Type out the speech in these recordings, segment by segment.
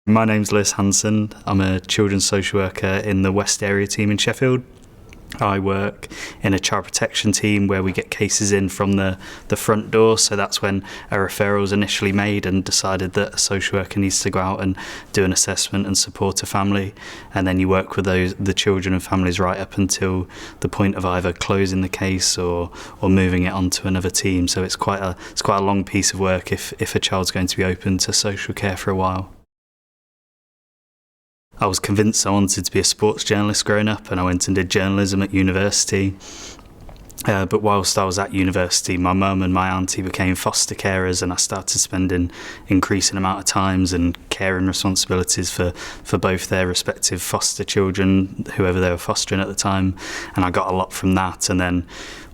My name's Lewis Hanson. I'm a children's social worker in the West Area team in Sheffield. I work in a child protection team where we get cases in from the front door, so that's when a referral is initially made and decided that a social worker needs to go out and do an assessment and support a family, and then you work with the children and families right up until the point of either closing the case or moving it on to another team. So it's quite a long piece of work if a child's going to be open to social care for a while. I was convinced I wanted to be a sports journalist growing up, and I went and did journalism at university. But whilst I was at university, my mum and my auntie became foster carers, and I started spending increasing amount of times and caring responsibilities for both their respective foster children, whoever they were fostering at the time, and I got a lot from that. And then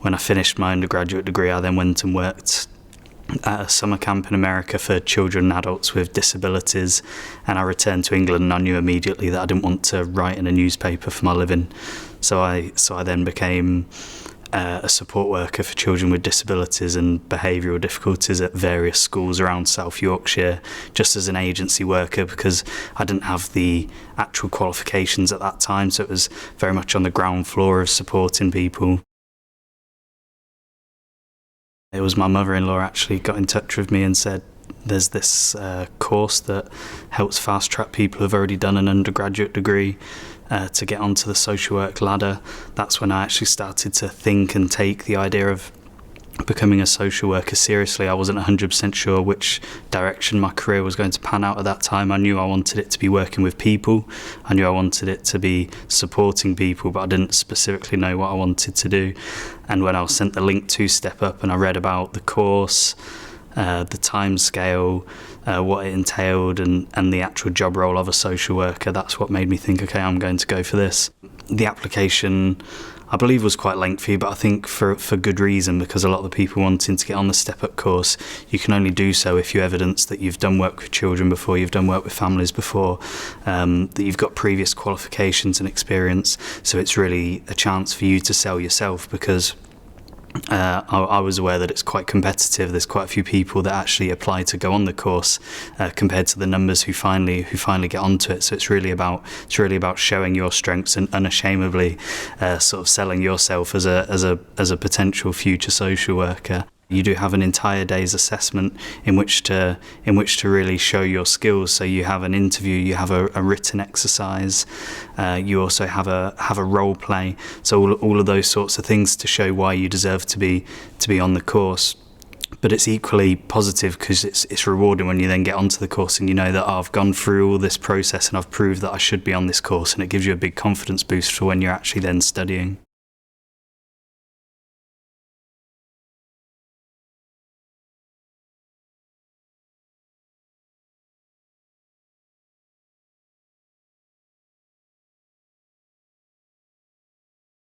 when I finished my undergraduate degree, I then went and worked at a summer camp in America for children and adults with disabilities, and I returned to England and I knew immediately that I didn't want to write in a newspaper for my living. So I then became a support worker for children with disabilities and behavioural difficulties at various schools around South Yorkshire, just as an agency worker, because I didn't have the actual qualifications at that time, so it was very much on the ground floor of supporting people. It was my mother-in-law actually got in touch with me and said, there's this course that helps fast-track people who've already done an undergraduate degree to get onto the social work ladder. That's when I actually started to think and take the idea of becoming a social worker seriously. I wasn't 100% sure which direction my career was going to pan out at that time. I knew I wanted it to be working with people. I knew I wanted it to be supporting people, but I didn't specifically know what I wanted to do. And when I was sent the link to Step Up and I read about the course, the time scale, what it entailed, and the actual job role of a social worker, that's what made me think, okay, I'm going to go for this. The application, I believe, was quite lengthy, but I think for good reason, because a lot of the people wanting to get on the Step Up course, you can only do so if you evidence that you've done work with children before, you've done work with families before, that you've got previous qualifications and experience. So it's really a chance for you to sell yourself, because I was aware that it's quite competitive. There's quite a few people that actually apply to go on the course compared to the numbers who finally get onto it. So it's really about showing your strengths and unashamedly sort of selling yourself as a potential future social worker. You do have an entire day's assessment in which to really show your skills. So you have an interview, you have a written exercise, you also have a role play. So all of those sorts of things to show why you deserve to be on the course. But it's equally positive because it's rewarding when you then get onto the course and you know that I've gone through all this process and I've proved that I should be on this course, and it gives you a big confidence boost for when you're actually then studying.